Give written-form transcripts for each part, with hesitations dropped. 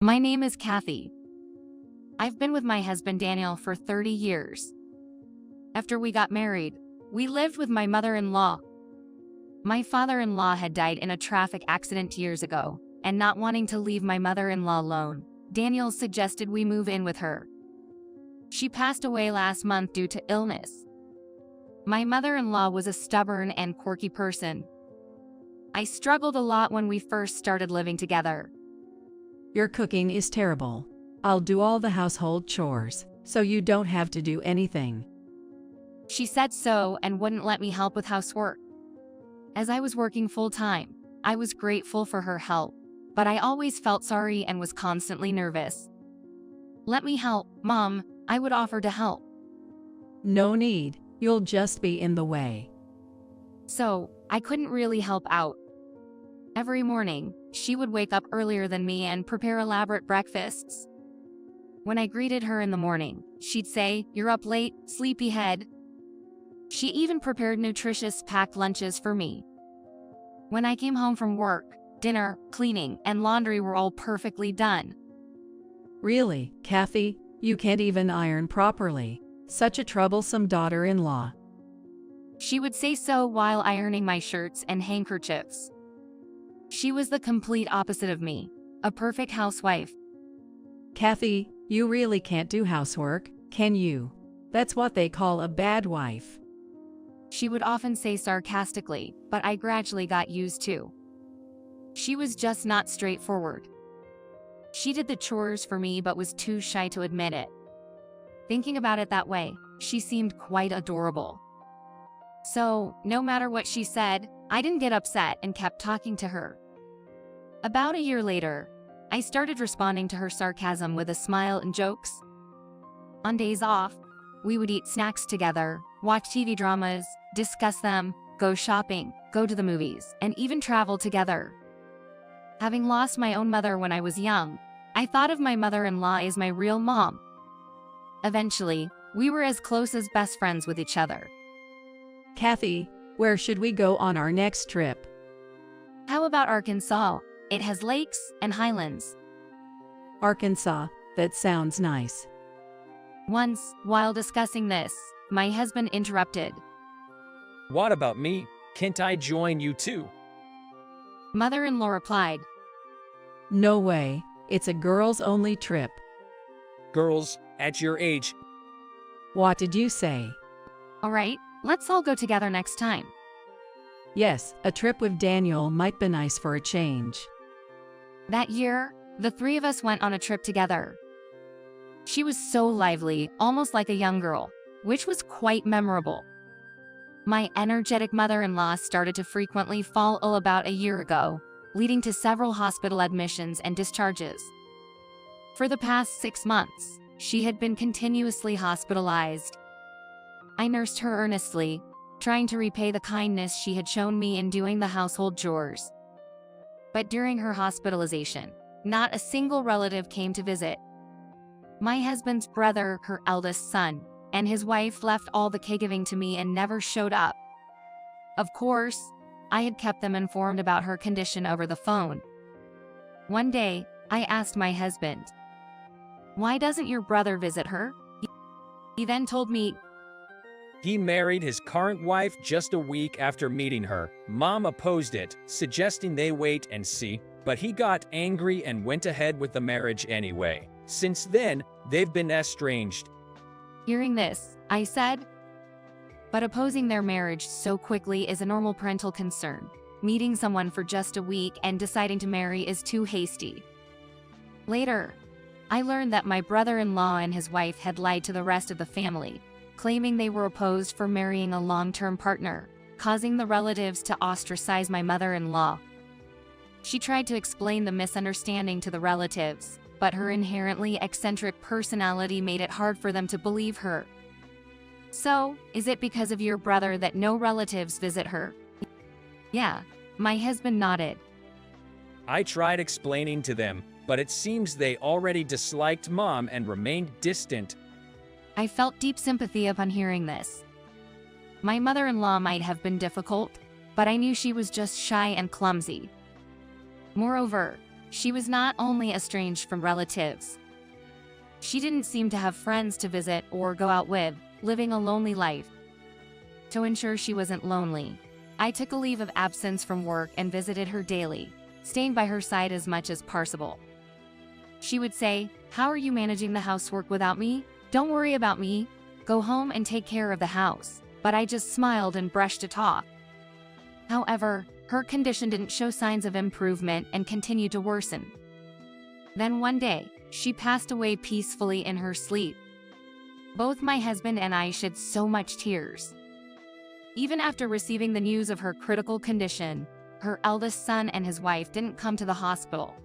My name is Kathy. I've been with my husband Daniel for 30 years. After we got married, we lived with my mother-in-law. My father-in-law had died in a traffic accident years ago, and not wanting to leave my mother-in-law alone, Daniel suggested we move in with her. She passed away last month due to illness. My mother-in-law was a stubborn and quirky person. I struggled a lot when we first started living together. Your cooking is terrible. I'll do all the household chores, so you don't have to do anything. She said so and wouldn't let me help with housework. As I was working full-time, I was grateful for her help, but I always felt sorry and was constantly nervous. "Let me help, Mom," I would offer to help. No need, you'll just be in the way. So, I couldn't really help out. Every morning, she would wake up earlier than me and prepare elaborate breakfasts. When I greeted her in the morning, she'd say, "You're up late, sleepyhead." She even prepared nutritious packed lunches for me. When I came home from work, dinner, cleaning, and laundry were all perfectly done. Really, Kathy, you can't even iron properly. Such a troublesome daughter-in-law. She would say so while ironing my shirts and handkerchiefs. She was the complete opposite of me, a perfect housewife. Kathy, you really can't do housework, can you? That's what they call a bad wife. She would often say sarcastically, but I gradually got used to. She was just not straightforward. She did the chores for me but was too shy to admit it. Thinking about it that way, she seemed quite adorable. So, no matter what she said, I didn't get upset and kept talking to her. About a year later, I started responding to her sarcasm with a smile and jokes. On days off, we would eat snacks together, watch TV dramas, discuss them, go shopping, go to the movies, and even travel together. Having lost my own mother when I was young, I thought of my mother-in-law as my real mom. Eventually, we were as close as best friends with each other. Kathy, where should we go on our next trip? How about Arkansas? It has lakes and highlands. Arkansas, that sounds nice. Once, while discussing this, my husband interrupted. What about me? Can't I join you too? Mother-in-law replied, No way, it's a girls-only trip. Girls, at your age. What did you say? "All right, let's all go together next time." Yes, a trip with Daniel might be nice for a change. That year, the three of us went on a trip together. She was so lively, almost like a young girl, which was quite memorable. My energetic mother-in-law started to frequently fall ill about a year ago, leading to several hospital admissions and discharges. For the past 6 months, she had been continuously hospitalized. I nursed her earnestly, trying to repay the kindness she had shown me in doing the household chores. But during her hospitalization, not a single relative came to visit. My husband's brother, her eldest son, and his wife left all the caregiving to me and never showed up. Of course, I had kept them informed about her condition over the phone. One day, I asked my husband, "Why doesn't your brother visit her?" He then told me, He married his current wife just a week after meeting her. Mom opposed it, suggesting they wait and see, but he got angry and went ahead with the marriage anyway. Since then, they've been estranged. Hearing this, I said, "But opposing their marriage so quickly is a normal parental concern. Meeting someone for just a week and deciding to marry is too hasty." Later, I learned that my brother-in-law and his wife had lied to the rest of the family, claiming they were opposed for marrying a long-term partner, causing the relatives to ostracize my mother-in-law. She tried to explain the misunderstanding to the relatives, but her inherently eccentric personality made it hard for them to believe her. "So, is it because of your brother that no relatives visit her?" "Yeah," my husband nodded. I tried explaining to them, but it seems they already disliked Mom and remained distant. I felt deep sympathy upon hearing this. My mother-in-law might have been difficult, but I knew she was just shy and clumsy. Moreover, She was not only estranged from relatives, she didn't seem to have friends to visit or go out with, living a lonely life. To ensure she wasn't lonely, I took a leave of absence from work and visited her daily, staying by her side as much as possible. She would say, "How are you managing the housework without me? Don't worry about me. Go home and take care of the house." But I just smiled and brushed it off. However, her condition didn't show signs of improvement and continued to worsen. Then one day, she passed away peacefully in her sleep. Both my husband and I shed so much tears. Even after receiving the news of her critical condition, her eldest son and his wife didn't come to the hospital.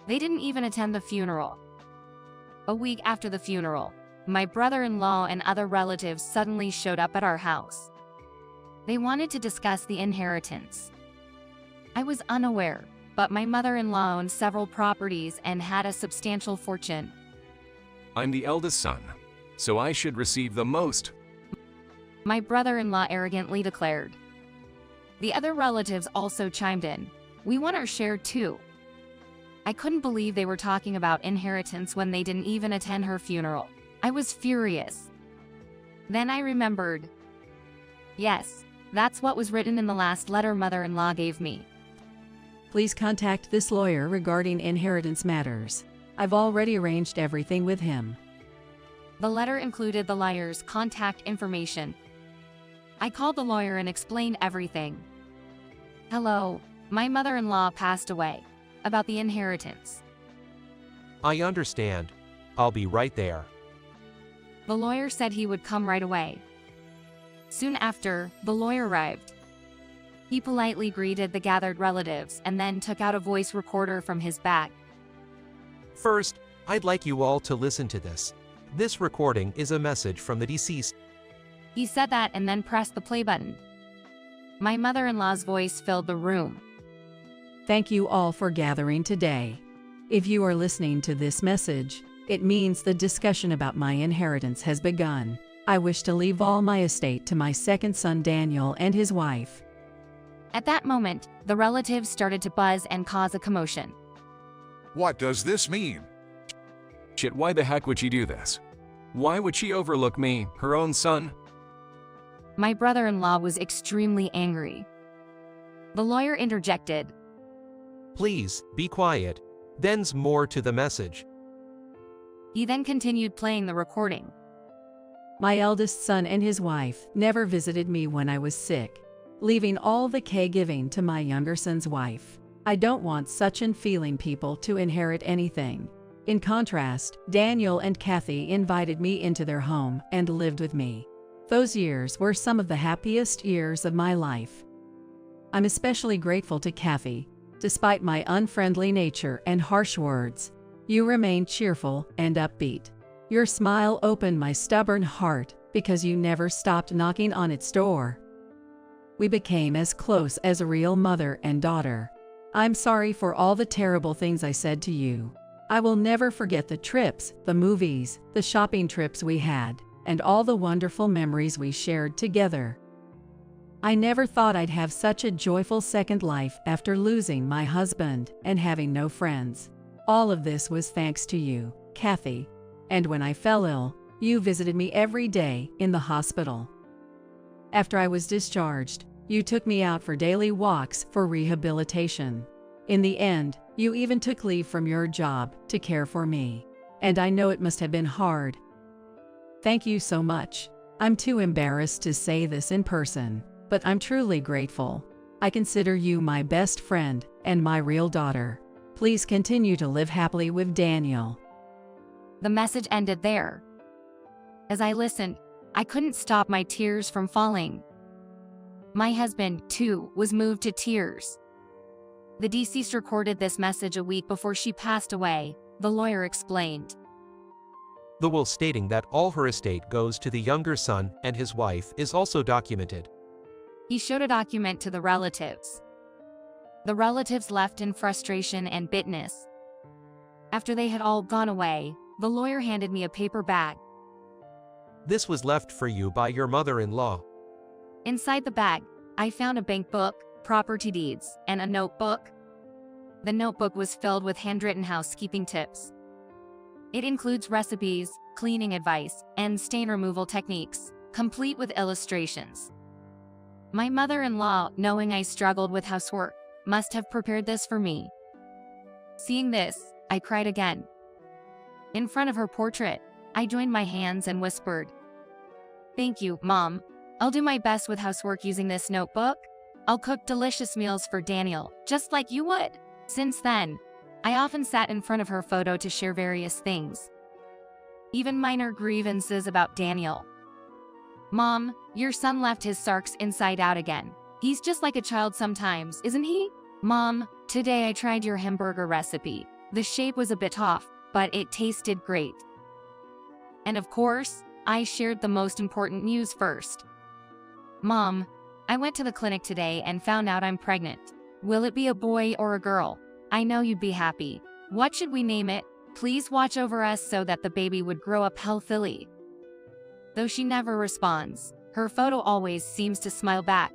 They didn't even attend the funeral. A week after the funeral, my brother-in-law and other relatives suddenly showed up at our house. They wanted to discuss the inheritance. I was unaware, but my mother-in-law owned several properties and had a substantial fortune. I'm the eldest son, so I should receive the most. My brother-in-law arrogantly declared. The other relatives also chimed in. "We want our share too." I couldn't believe they were talking about inheritance when they didn't even attend her funeral. I was furious. Then I remembered. Yes, that's what was written in the last letter mother-in-law gave me. Please contact this lawyer regarding inheritance matters. I've already arranged everything with him. The letter included the lawyer's contact information. I called the lawyer and explained everything. "Hello, my mother-in-law passed away. About the inheritance." I understand. I'll be right there. The lawyer said he would come right away. Soon after, the lawyer arrived. He politely greeted the gathered relatives and then took out a voice recorder from his bag. First, I'd like you all to listen to this. This recording is a message from the deceased. He said that and then pressed the play button. My mother-in-law's voice filled the room. Thank you all for gathering today. If you are listening to this message, it means the discussion about my inheritance has begun. I wish to leave all my estate to my second son Daniel and his wife. At that moment, the relatives started to buzz and cause a commotion. What does this mean? Shit, why the heck would she do this? Why would she overlook me, her own son? My brother-in-law was extremely angry. The lawyer interjected. Please, be quiet. Then's more to the message. He then continued playing the recording. My eldest son and his wife never visited me when I was sick, leaving all the caregiving to my younger son's wife. I don't want such unfeeling people to inherit anything. In contrast, Daniel and Kathy invited me into their home and lived with me. Those years were some of the happiest years of my life. I'm especially grateful to Kathy. Despite my unfriendly nature and harsh words, you remained cheerful and upbeat. Your smile opened my stubborn heart because you never stopped knocking on its door. We became as close as a real mother and daughter. I'm sorry for all the terrible things I said to you. I will never forget the trips, the movies, the shopping trips we had, and all the wonderful memories we shared together. I never thought I'd have such a joyful second life after losing my husband and having no friends. All of this was thanks to you, Kathy. And when I fell ill, you visited me every day in the hospital. After I was discharged, you took me out for daily walks for rehabilitation. In the end, you even took leave from your job to care for me. And I know it must have been hard. Thank you so much. I'm too embarrassed to say this in person, but I'm truly grateful. I consider you my best friend and my real daughter. Please continue to live happily with Daniel. The message ended there. As I listened, I couldn't stop my tears from falling. My husband, too, was moved to tears. The deceased recorded this message a week before she passed away, the lawyer explained. The will stating that all her estate goes to the younger son and his wife is also documented. He showed a document to the relatives. The relatives left in frustration and bitterness. After they had all gone away, the lawyer handed me a paper bag. This was left for you by your mother-in-law. Inside the bag, I found a bank book, property deeds, and a notebook. The notebook was filled with handwritten housekeeping tips. It includes recipes, cleaning advice, and stain removal techniques, complete with illustrations. My mother-in-law, knowing I struggled with housework, must have prepared this for me. Seeing this, I cried again. In front of her portrait, I joined my hands and whispered, "Thank you, Mom. I'll do my best with housework using this notebook. I'll cook delicious meals for Daniel, just like you would." Since then, I often sat in front of her photo to share various things, even minor grievances about Daniel. "Mom, your son left his sarks inside out again. He's just like a child sometimes, isn't he?" "Mom, today I tried your hamburger recipe. The shape was a bit off, but it tasted great." And of course, I shared the most important news first. "Mom, I went to the clinic today and found out I'm pregnant. Will it be a boy or a girl? I know you'd be happy. What should we name it? Please watch over us so that the baby would grow up healthily." Though she never responds, her photo always seems to smile back.